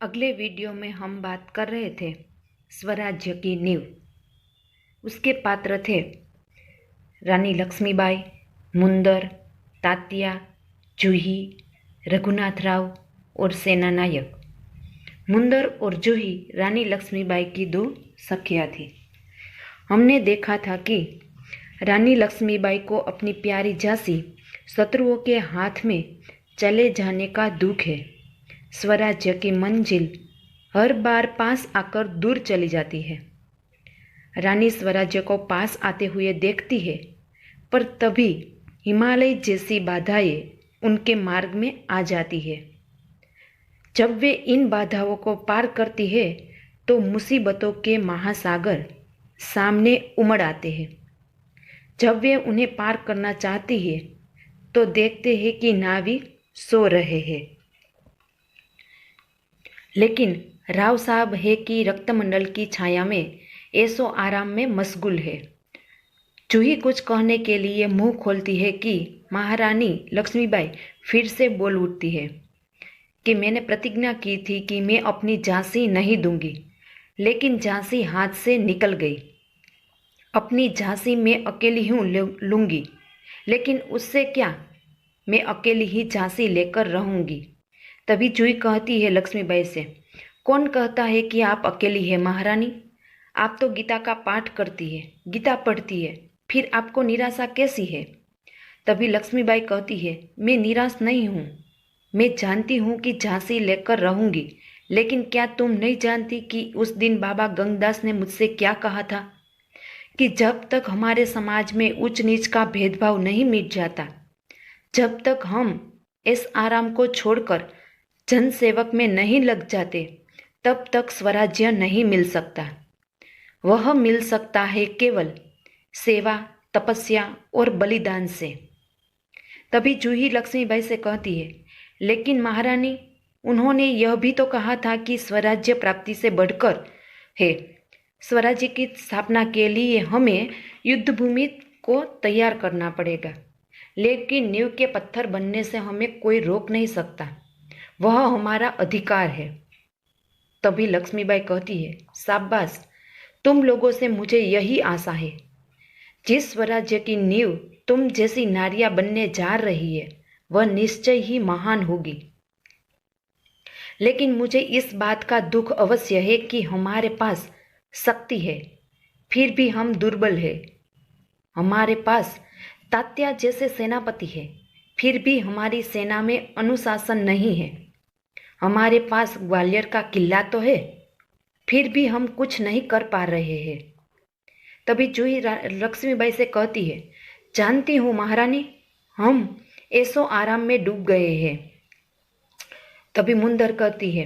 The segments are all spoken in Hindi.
अगले वीडियो में हम बात कर रहे थे स्वराज्य की नींव। उसके पात्र थे रानी लक्ष्मीबाई, मुंदर, तात्या, जूही, रघुनाथ राव और सेना नायक। मुंदर और जूही रानी लक्ष्मीबाई की दो सखियां थी। हमने देखा था कि रानी लक्ष्मीबाई को अपनी प्यारी झांसी शत्रुओं के हाथ में चले जाने का दुख है। स्वराज्य की मंजिल हर बार पास आकर दूर चली जाती है। रानी स्वराज्य को पास आते हुए देखती है, पर तभी हिमालय जैसी बाधाएं उनके मार्ग में आ जाती है। जब वे इन बाधाओं को पार करती है तो मुसीबतों के महासागर सामने उमड़ आते हैं। जब वे उन्हें पार करना चाहती है तो देखते हैं कि नाविक सो रहे हैं, लेकिन राव साहब है कि रक्तमंडल की छाया में ऐसो आराम में मशगूल है। जूही कुछ कहने के लिए मुंह खोलती है कि महारानी लक्ष्मीबाई फिर से बोल उठती है कि मैंने प्रतिज्ञा की थी कि मैं अपनी झांसी नहीं दूंगी, लेकिन झांसी हाथ से निकल गई। अपनी झांसी मैं अकेली ही लूंगी, लेकिन उससे क्या, मैं अकेली ही झांसी लेकर रहूंगी। तभी जूही कहती है लक्ष्मीबाई से, कौन कहता है कि आप अकेली है महारानी? आप तो गीता का पाठ करती है, गीता पढ़ती है, फिर आपको निराशा कैसी है? तभी लक्ष्मीबाई कहती है, मैं निराश नहीं हूँ, मैं जानती हूँ कि झांसी लेकर रहूंगी, लेकिन क्या तुम नहीं जानती कि उस दिन बाबा गंगदास ने मुझसे क्या कहा था कि जब तक हमारे समाज में ऊंच नीच का भेदभाव नहीं मिट जाता, जब तक हम इस आराम को छोड़कर जनसेवक में नहीं लग जाते, तब तक स्वराज्य नहीं मिल सकता। वह मिल सकता है केवल सेवा, तपस्या और बलिदान से। तभी जूही लक्ष्मीबाई से कहती है, लेकिन महारानी, उन्होंने यह भी तो कहा था कि स्वराज्य प्राप्ति से बढ़कर है। स्वराज्य की स्थापना के लिए हमें युद्ध भूमि को तैयार करना पड़ेगा, लेकिन नींव के पत्थर बनने से हमें कोई रोक नहीं सकता, वह हमारा अधिकार है। तभी लक्ष्मीबाई कहती है, शाबाश, तुम लोगों से मुझे यही आशा है। जिस स्वराज्य की नींव तुम जैसी नारियां बनने जा रही है, वह निश्चय ही महान होगी। लेकिन मुझे इस बात का दुख अवश्य है कि हमारे पास शक्ति है, फिर भी हम दुर्बल है। हमारे पास तात्या जैसे सेनापति है, फिर भी हमारी सेना में अनुशासन नहीं है। हमारे पास ग्वालियर का किला तो है, फिर भी हम कुछ नहीं कर पा रहे हैं। तभी जूही लक्ष्मीबाई से कहती है, जानती हूँ महारानी, हम ऐसो आराम में डूब गए हैं। तभी मुंदर कहती है,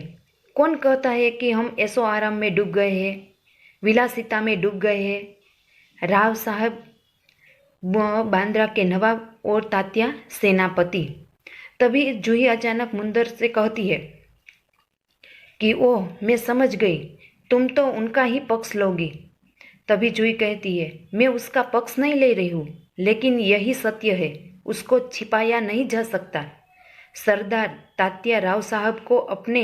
कौन कहता है कि हम ऐसो आराम में डूब गए हैं, विलासिता में डूब गए हैं? राव साहब बांद्रा के नवाब और तात्या सेनापति। तभी जूही अचानक मुंदर से कहती है कि ओह, मैं समझ गई, तुम तो उनका ही पक्ष लोगी। तभी जूही कहती है, मैं उसका पक्ष नहीं ले रही हूँ, लेकिन यही सत्य है, उसको छिपाया नहीं जा सकता। सरदार तात्या राव साहब को अपने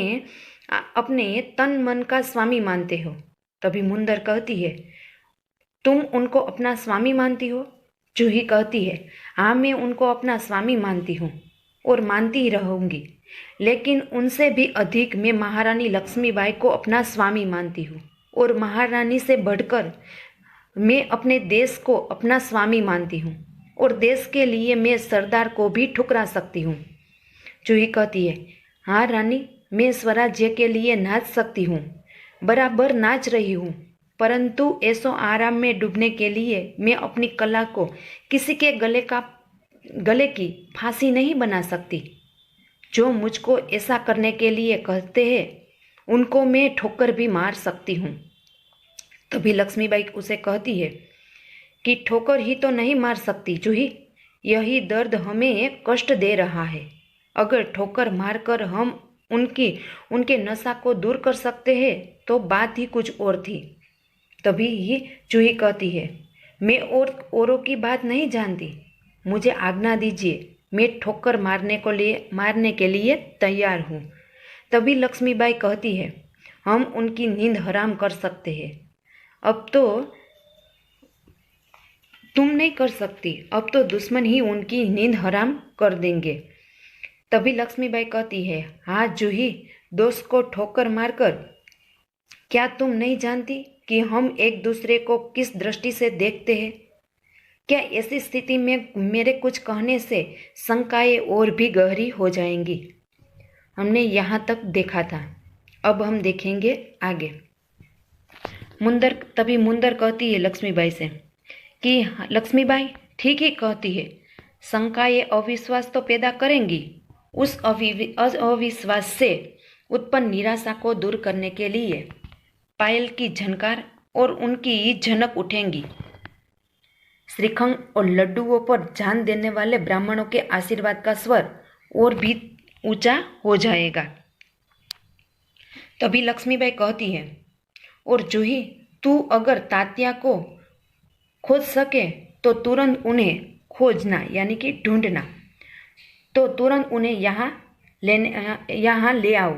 अपने तन मन का स्वामी मानते हो। तभी मुंदर कहती है, तुम उनको अपना स्वामी मानती हो? जूही कहती है, हाँ, मैं उनको अपना स्वामी मानती हूँ और मानती ही रहूंगी, लेकिन उनसे भी अधिक मैं महारानी लक्ष्मीबाई को अपना स्वामी मानती हूँ, और महारानी से बढ़कर मैं अपने देश को अपना स्वामी मानती हूँ, और देश के लिए मैं सरदार को भी ठुकरा सकती हूँ। जूही कहती है, हाँ रानी, मैं स्वराज्य के लिए नाच सकती हूँ, बराबर नाच रही हूँ, परंतु ऐसो आराम में डूबने के लिए मैं अपनी कला को किसी के गले की फांसी नहीं बना सकती। जो मुझको ऐसा करने के लिए कहते हैं, उनको मैं ठोकर भी मार सकती हूँ। तभी लक्ष्मीबाई उसे कहती है कि ठोकर ही तो नहीं मार सकती जूही, यही दर्द हमें कष्ट दे रहा है। अगर ठोकर मारकर हम उनके नशा को दूर कर सकते हैं तो बात ही कुछ और थी। तभी ही जूही कहती है, मैं औरों की बात नहीं जानती, मुझे आज्ञा दीजिए, मैं ठोकर मारने के लिए तैयार हूँ। तभी लक्ष्मीबाई कहती है, हम उनकी नींद हराम कर सकते हैं। अब तो तुम नहीं कर सकती, अब तो दुश्मन ही उनकी नींद हराम कर देंगे। तभी लक्ष्मीबाई कहती है, हाँ जूही, दोस्त को ठोकर मारकर, क्या तुम नहीं जानती कि हम एक दूसरे को किस दृष्टि से देखते हैं? क्या ऐसी स्थिति में मेरे कुछ कहने से शंकाएं और भी गहरी हो जाएंगी? हमने यहाँ तक देखा था, अब हम देखेंगे आगे। तभी मुंदर कहती है लक्ष्मीबाई से कि लक्ष्मीबाई ठीक ही कहती है, शंकाएं अविश्वास तो पैदा करेंगी। उस अविश्वास से उत्पन्न निराशा को दूर करने के लिए पायल की झनकार और उनकी झनक उठेंगी। श्रीखंड और लड्डुओं पर जान देने वाले ब्राह्मणों के आशीर्वाद का स्वर और भी ऊंचा हो जाएगा। तभी लक्ष्मीबाई कहती है, और जूही, तू अगर तात्या को खोज सके तो तुरंत उन्हें खोजना, यानी कि ढूंढना, तो तुरंत उन्हें यहाँ ले आओ।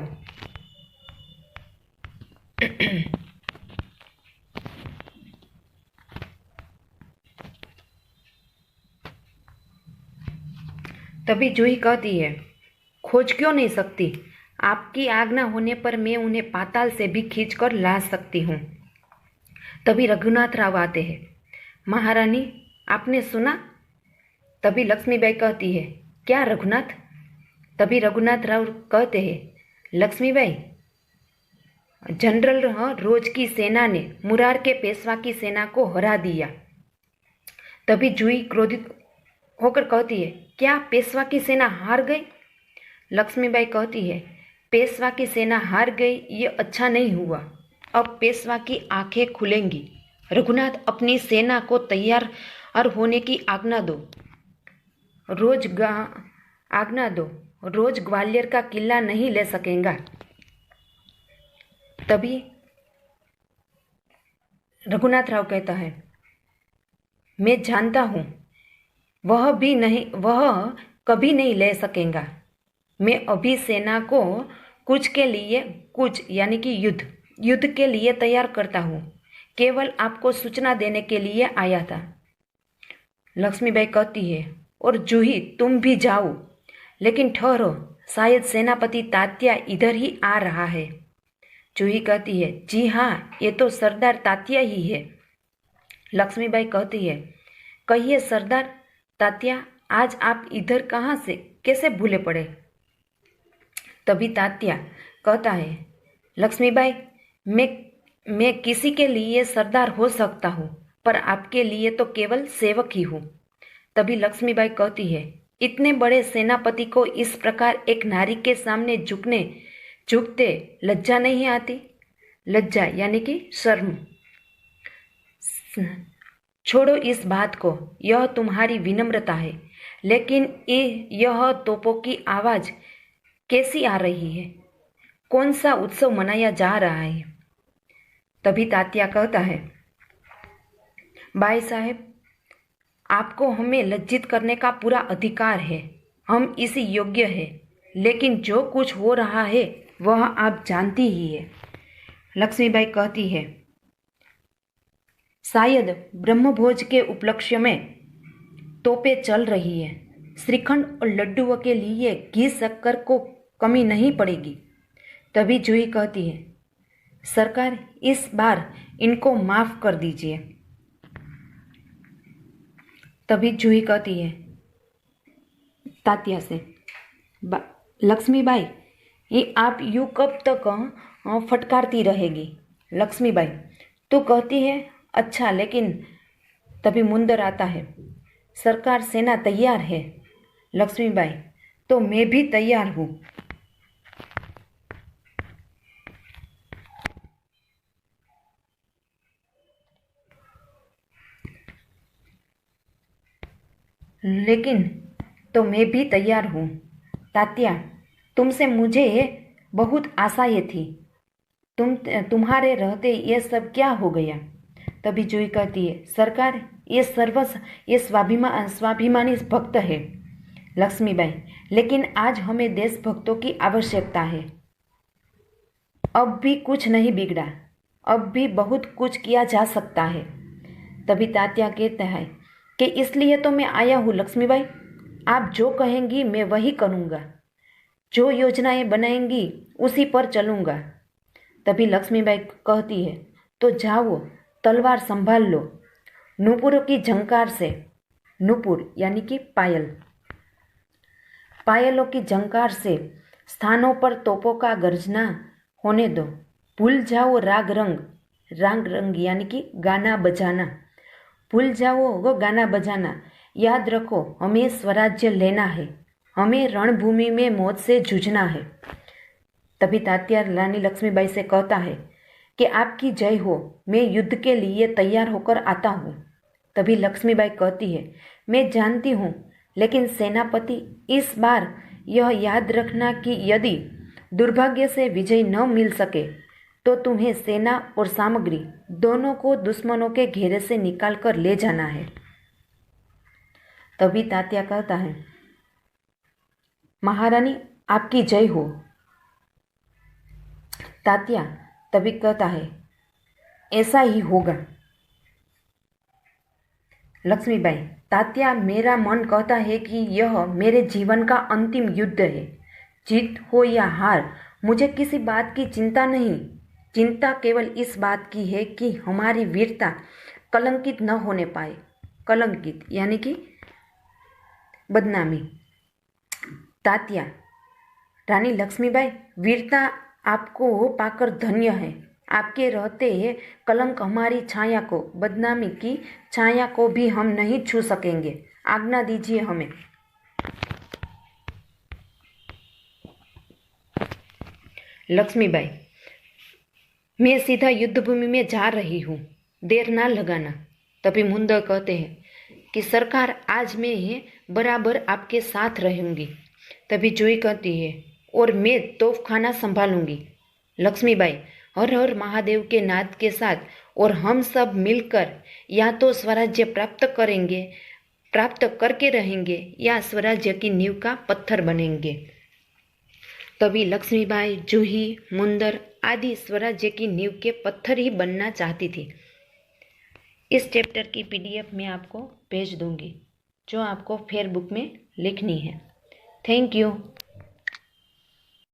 तभी जूही कहती है, खोज क्यों नहीं सकती? आपकी आज्ञा होने पर मैं उन्हें पाताल से भी खींच कर ला सकती हूँ। तभी रघुनाथ राव आते हैं, महारानी आपने सुना? तभी लक्ष्मीबाई कहती है, क्या रघुनाथ? तभी रघुनाथ राव कहते हैं, लक्ष्मीबाई, जनरल रोज की सेना ने मुरार के पेशवा की सेना को हरा दिया। तभी जूही क्रोधित होकर कहती है, क्या पेशवा की सेना हार गई? लक्ष्मीबाई कहती है, पेशवा की सेना हार गई ये अच्छा नहीं हुआ, अब पेशवा की आंखें खुलेंगी। रघुनाथ, अपनी सेना को तैयार होने की आज्ञा दो। रोज ग्वालियर का किला नहीं ले सकेगा। तभी रघुनाथ राव कहता है, मैं जानता हूँ वह कभी नहीं ले सकेगा। मैं अभी सेना को कुछ यानी कि युद्ध के लिए तैयार करता हूँ, केवल आपको सूचना देने के लिए आया था। लक्ष्मीबाई कहती है, और जूही तुम भी जाओ, लेकिन ठहरो, शायद सेनापति तात्या इधर ही आ रहा है। जूही कहती है, जी हाँ, ये तो सरदार तात्या ही है। लक्ष्मीबाई कहती है, कहिए सरदार तात्या, आज आप इधर कहाँ से कैसे भूले पड़े? तभी तात्या कहता है, लक्ष्मीबाई, मैं किसी के लिए सरदार हो सकता हूँ, पर आपके लिए तो केवल सेवक ही हूँ। तभी लक्ष्मीबाई कहती है, इतने बड़े सेनापति को इस प्रकार एक नारी के सामने झुकते लज्जा नहीं आती? लज्जा यानी कि शर्म। छोड़ो इस बात को, यह तुम्हारी विनम्रता है, लेकिन यह तोपों की आवाज कैसी आ रही है? कौन सा उत्सव मनाया जा रहा है? तभी तात्या कहता है, बाई साहेब, आपको हमें लज्जित करने का पूरा अधिकार है, हम इसी योग्य हैं, लेकिन जो कुछ हो रहा है वह आप जानती ही है। लक्ष्मीबाई कहती है, शायद ब्रह्मभोज के उपलक्ष्य में तोपें चल रही है, श्रीखंड और लड्डुओं के लिए घी शक्कर को कमी नहीं पड़ेगी। तभी जूही कहती है, सरकार, इस बार इनको माफ कर दीजिए। तभी जूही कहती है तात्या से, लक्ष्मीबाई, ये आप यूं कब तक फटकारती रहेगी? लक्ष्मीबाई, तो कहती है, अच्छा, लेकिन तभी मुंदर आता है, सरकार सेना तैयार है। लक्ष्मीबाई, तो मैं भी तैयार हूँ। मैं भी तैयार हूँ। तात्या, तुमसे मुझे बहुत आशाएं थी, तुम्हारे रहते ये सब क्या हो गया? तभी जूही कहती है, सरकार, ये स्वाभिमानी भक्त है। लक्ष्मीबाई, लेकिन आज हमें देशभक्तों की आवश्यकता है। अब भी कुछ नहीं बिगड़ा, अब भी बहुत कुछ किया जा सकता है। तभी तात्या कहता है कि इसलिए तो मैं आया हूँ लक्ष्मीबाई, आप जो कहेंगी मैं वही करूँगा, जो योजनाएं बनाएंगी उसी पर चलूँगा। तभी लक्ष्मीबाई कहती है, तो जाओ तलवार संभाल लो। नूपुरों की झंकार से, नूपुर यानी कि पायल, पायलों की झंकार से स्थानों पर तोपों का गर्जना होने दो। भूल जाओ राग रंग, राग रंग यानी कि गाना बजाना, भूल जाओ वो गाना बजाना। याद रखो हमें स्वराज्य लेना है, हमें रणभूमि में मौत से जूझना है। तभी तात्या रानी लक्ष्मीबाई से कहता है कि आपकी जय हो, मैं युद्ध के लिए तैयार होकर आता हूँ। तभी लक्ष्मीबाई कहती है, मैं जानती हूँ, लेकिन सेनापति इस बार यह याद रखना कि यदि दुर्भाग्य से विजय न मिल सके तो तुम्हें सेना और सामग्री दोनों को दुश्मनों के घेरे से निकाल कर ले जाना है। तभी तात्या कहता है, महारानी आपकी जय हो। तात्या तभी कहता है, ऐसा ही होगा। लक्ष्मीबाई, तात्या मेरा मन कहता है कि यह मेरे जीवन का अंतिम युद्ध है। जीत हो या हार मुझे किसी बात की चिंता नहीं, चिंता केवल इस बात की है कि हमारी वीरता कलंकित न होने पाए। कलंकित यानी कि बदनामी। तात्या, रानी लक्ष्मीबाई, वीरता आपको पाकर धन्य है। आपके रहते कलंक हमारी छाया को, बदनामी की छाया को भी हम नहीं छू सकेंगे। आज्ञा दीजिए हमें। लक्ष्मीबाई, मैं सीधा युद्धभूमि में जा रही हूँ, देर ना लगाना। तभी मुंदर कहते हैं कि सरकार आज मैं बराबर आपके साथ रहूंगी। तभी जोई कहती है, और मैं तोपखाना संभालूंगी। लक्ष्मीबाई, हर हर महादेव के नाद के साथ और हम सब मिलकर या तो स्वराज्य प्राप्त करेंगे, प्राप्त करके रहेंगे, या स्वराज्य की नींव का पत्थर बनेंगे। तभी लक्ष्मीबाई, जूही, मुंदर आदि स्वराज्य की नींव के पत्थर ही बनना चाहती थी। इस चैप्टर की PDF मैं आपको भेज दूंगी, जो आपको फेयर बुक में लिखनी है। Thank you.